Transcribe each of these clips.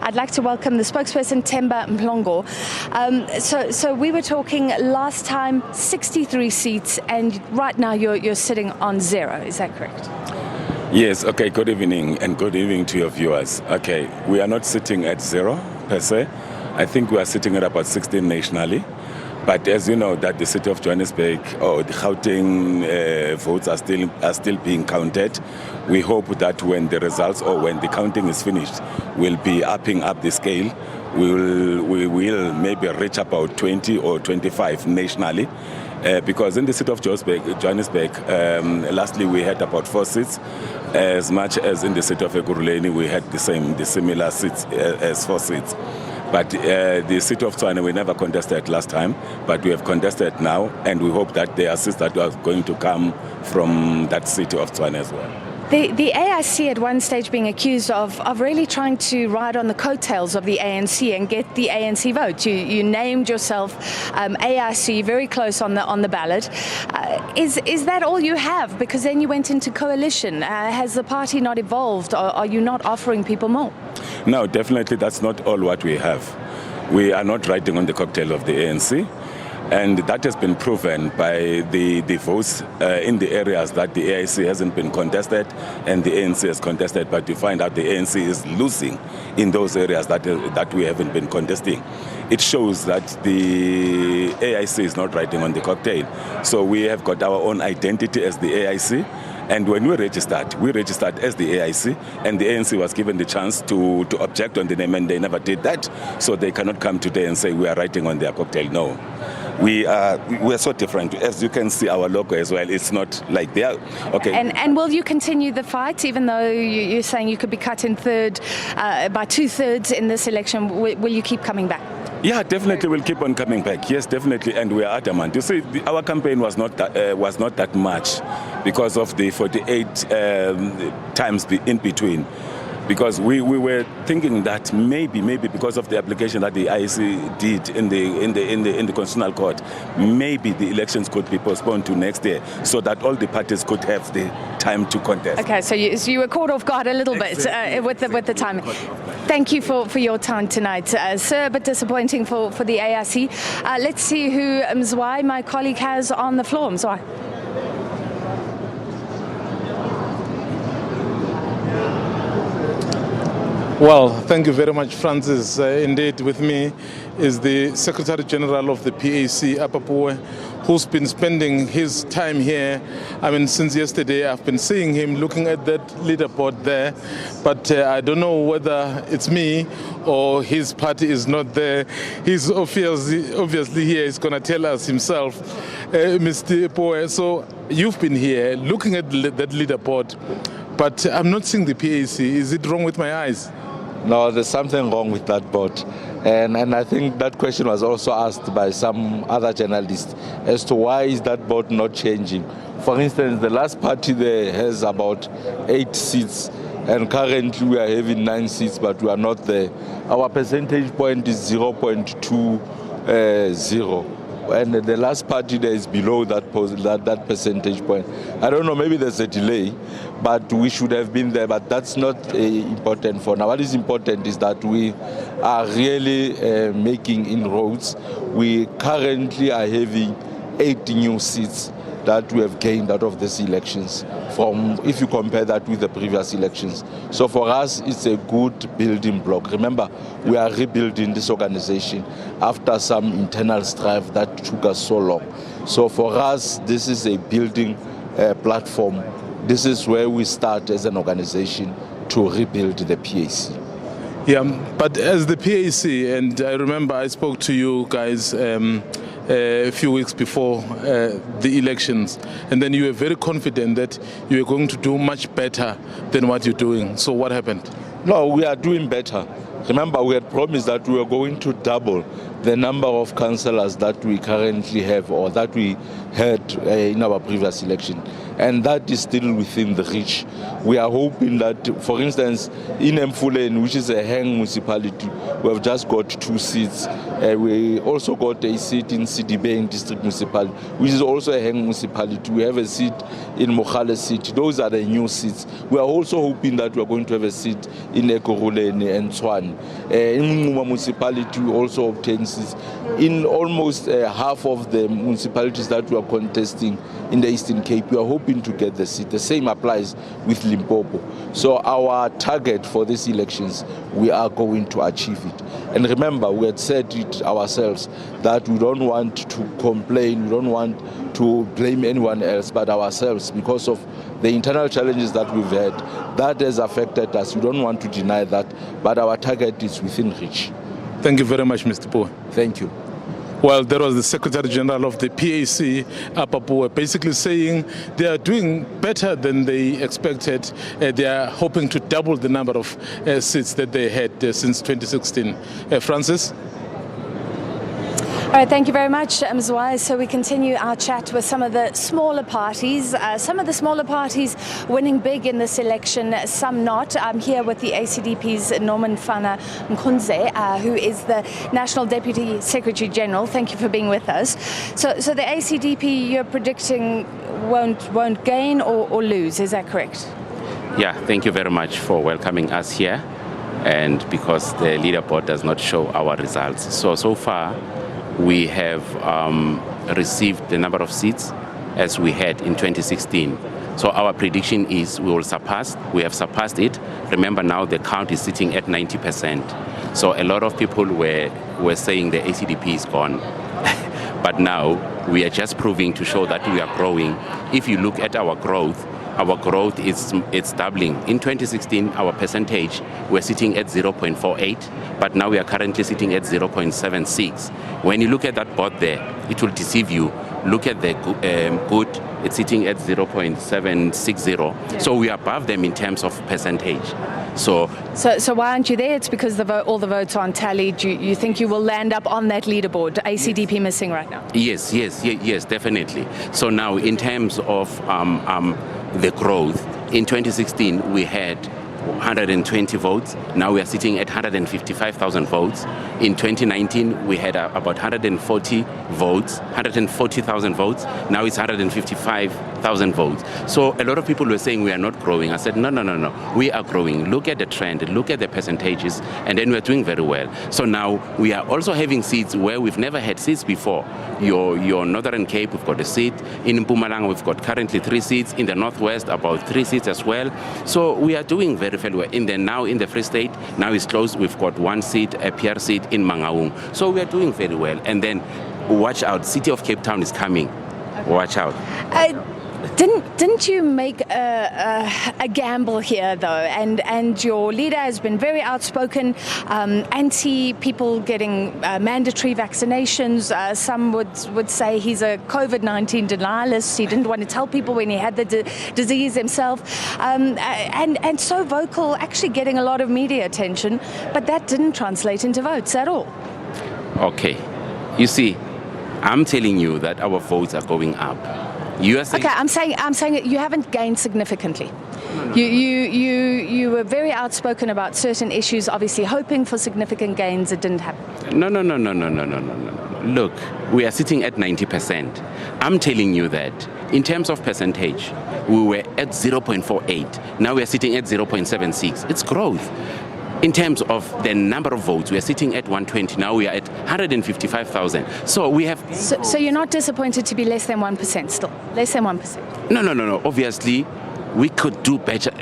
I'd like to welcome the spokesperson, Themba Mlongo. So we were talking last time 63 seats, and right now you're sitting on 0. Is that correct? Yes, okay, good evening, and good evening to your viewers. Okay, we are not sitting at 0 per se. I think we are sitting at about 16 nationally. But as you know, that the city of Johannesburg or the Gauteng votes are still being counted. We hope that when the results or when the counting is finished, we'll be upping up the scale. We will maybe reach about 20 or 25 nationally. Because in the city of Johannesburg, lastly we had about 4 seats, as much as in the city of Ekurhuleni we had the similar seats as 4 seats. But the city of Tshwane we never contested last time, but we have contested now, and we hope that there are seats that are going to come from that city of Tshwane as well. The AIC at one stage being accused of really trying to ride on the coattails of the ANC and get the ANC vote. You named yourself AIC very close on the ballot. Is that all you have? Because then you went into coalition. Has the party not evolved, or are you not offering people more? No, definitely that's not all what we have. We are not riding on the cocktail of the ANC. And that has been proven by the votes in the areas that the AIC hasn't been contested and the ANC has contested, but you find out the ANC is losing in those areas that we haven't been contesting. It shows that the AIC is not riding on the cocktail. So we have got our own identity as the AIC. And when we registered as the AIC, and the ANC was given the chance to object on the name, and they never did that. So they cannot come today and say we are riding on their cocktail. No. We are so different. As you can see, our logo as well, it's not like they are. Okay. And will you continue the fight, even though you're saying you could be cut in third by 2/3 in this election? Will you keep coming back? Yeah, definitely we'll keep on coming back. Yes, definitely, and we are adamant. You see, our campaign was not that much because of the 48 times in between. Because we were thinking that maybe because of the application that the IEC did in the Constitutional Court, maybe the elections could be postponed to next year, so that all the parties could have the time to contest. Okay, so you were caught off guard a little bit with the time. Thank you for your time tonight, sir. A bit disappointing for the AIC. Let's see who Mzwai, my colleague, has on the floor. Mzwai. Well, thank you very much, Francis. Indeed, with me is the Secretary General of the PAC, Apapuwe, who's been spending his time here. I mean, since yesterday, I've been seeing him looking at that leaderboard there, but I don't know whether it's me or his party is not there. He's obviously here. He's going to tell us himself, Mr. Poe. So you've been here looking at that leaderboard, but I'm not seeing the PAC. Is it wrong with my eyes? No, there's something wrong with that board. And I think that question was also asked by some other journalists as to why is that board not changing. For instance, the last party there has about 8 seats, and currently we are having 9 seats, but we are not there. Our percentage point is 0.20. And the last party there is below that percentage point. I don't know, maybe there's a delay, but we should have been there, but that's not important for now. What is important is that we are really making inroads. We currently are having 8 new seats that we have gained out of these elections, if you compare that with the previous elections. So for us, it's a good building block. Remember, we are rebuilding this organization after some internal strife that took us so long. So for us, this is a building platform. This is where we start as an organization to rebuild the PAC. Yeah, but as the PAC, and I remember I spoke to you guys a few weeks before the elections, and then you were very confident that you were going to do much better than what you're doing. So what happened? No, we are doing better. Remember, we had promised that we were going to double the number of councillors that we currently have or that we had in our previous election. and that is still within the reach. We are hoping that, for instance, in Mfuleni, which is a hang municipality, we have just got 2 seats. We also got a seat in Sidibeng District Municipality, which is also a hang municipality. We have a seat in Mogale City. Those are the new seats. We are also hoping that we are going to have a seat in Ekurhuleni and Tshwane. In Ngquma municipality, we also obtained seats. In almost half of the municipalities that we are contesting in the Eastern Cape, we are hoping to get the seat. The same applies with Limpopo. So our target for these elections, we are going to achieve it. And remember, we had said it ourselves that we don't want to complain, we don't want to blame anyone else but ourselves because of the internal challenges that we've had. That has affected us. We don't want to deny that, but our target is within reach. Thank you very much, Mr. Poe. Thank you. Well, there was the Secretary General of the PAC, APAPUE, basically saying they are doing better than they expected. They are hoping to double the number of seats that they had since 2016. Francis? All right, thank you very much, Mzwai. So we continue our chat with some of the smaller parties. Some of the smaller parties winning big in this election, some not. I'm here with the ACDP's Norman Fana Mkhunze, who is the National Deputy Secretary General. Thank you for being with us. So the ACDP you're predicting won't gain or lose, is that correct? Yeah, thank you very much for welcoming us here. And because the leaderboard does not show our results. So far, we have received the number of seats as we had in 2016. So our prediction is we will surpass. We have surpassed it. Remember now the count is sitting at 90%. So a lot of people were saying the ACDP is gone. But now we are just proving to show that we are growing. If you look at our growth it's doubling. In 2016, our percentage, we're sitting at 0.48, but now we are currently sitting at 0.76. When you look at that board there, it will deceive you. Look at the good, it's sitting at 0.760. Yeah. So we are above them in terms of percentage. So why aren't you there? It's because all the votes aren't tallied. You think you will land up on that leaderboard? ACDP yes. Missing right now? Yes, definitely. So now in terms of the growth, in 2016 we had 120 votes. Now we are sitting at 155,000 votes. In 2019 we had about 140,000 votes. Now it's 155,000 votes. So a lot of people were saying we are not growing. I said no, we are growing. Look at the trend, look at the percentages, and then we are doing very well. So now we are also having seats where we've never had seats before. Your Northern Cape, we've got a seat. In Mpumalanga, we've got currently 3 seats. In the Northwest, about 3 seats as well. So we are doing very well. In the Free State, now it's closed. We've got 1 seat, a PR seat in Mangaung. So we are doing very well. And then, watch out, City of Cape Town is coming. Watch out. Didn't you make a gamble here though? And your leader has been very outspoken, anti people getting mandatory vaccinations. Some would say he's a COVID-19 denialist. He didn't want to tell people when he had the disease himself, and so vocal, actually getting a lot of media attention. But that didn't translate into votes at all. Okay, you see, I'm telling you that our votes are going up. Okay, I'm saying you haven't gained significantly. No. You were very outspoken about certain issues, obviously hoping for significant gains. It didn't happen. No. Look, we are sitting at 90%. I'm telling you that in terms of percentage, we were at 0.48. Now we are sitting at 0.76. It's growth. In terms of the number of votes, we are sitting at 120. Now we are at 155,000. So we have... So you're not disappointed to be less than 1% still? Less than 1%? No. Obviously, we could do better,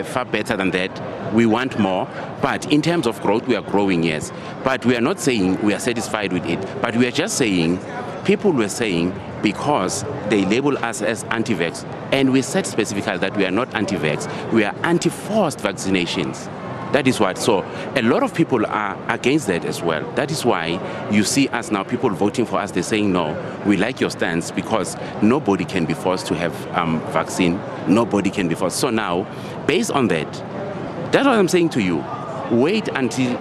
far better than that. We want more. But in terms of growth, we are growing, yes. But we are not saying we are satisfied with it. But we are just saying, people were saying, because they label us as anti-vax, and we said specifically that we are not anti-vax, we are anti-forced vaccinations. That is what. So a lot of people are against that as well. That is why you see us now, people voting for us, they're saying, no, we like your stance because nobody can be forced to have vaccine. Nobody can be forced. So now, based on that, that's what I'm saying to you. Wait until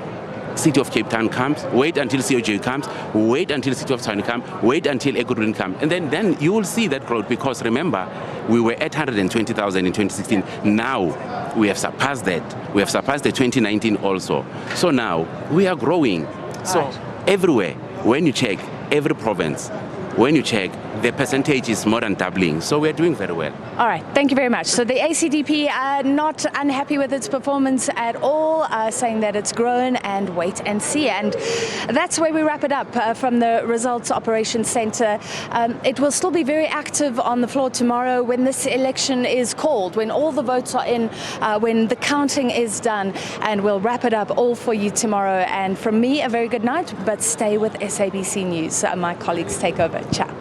City of Cape Town comes, wait until COJ comes, wait until City of Tshwane comes, wait until Ekurhuleni comes. And then you will see that growth, because remember, we were at 120,000 in 2016. Now we have surpassed that. We have surpassed the 2019 also. So now we are growing. So everywhere, when you check, every province, when you check, the percentage is more than doubling. So we're doing very well. All right, thank you very much. So the ACDP are not unhappy with its performance at all, saying that it's grown, and wait and see. And that's where we wrap it up from the Results Operations Centre. It will still be very active on the floor tomorrow when this election is called, when all the votes are in, when the counting is done, and we'll wrap it up all for you tomorrow. And from me, a very good night, but stay with SABC News. My colleagues take over. Ciao.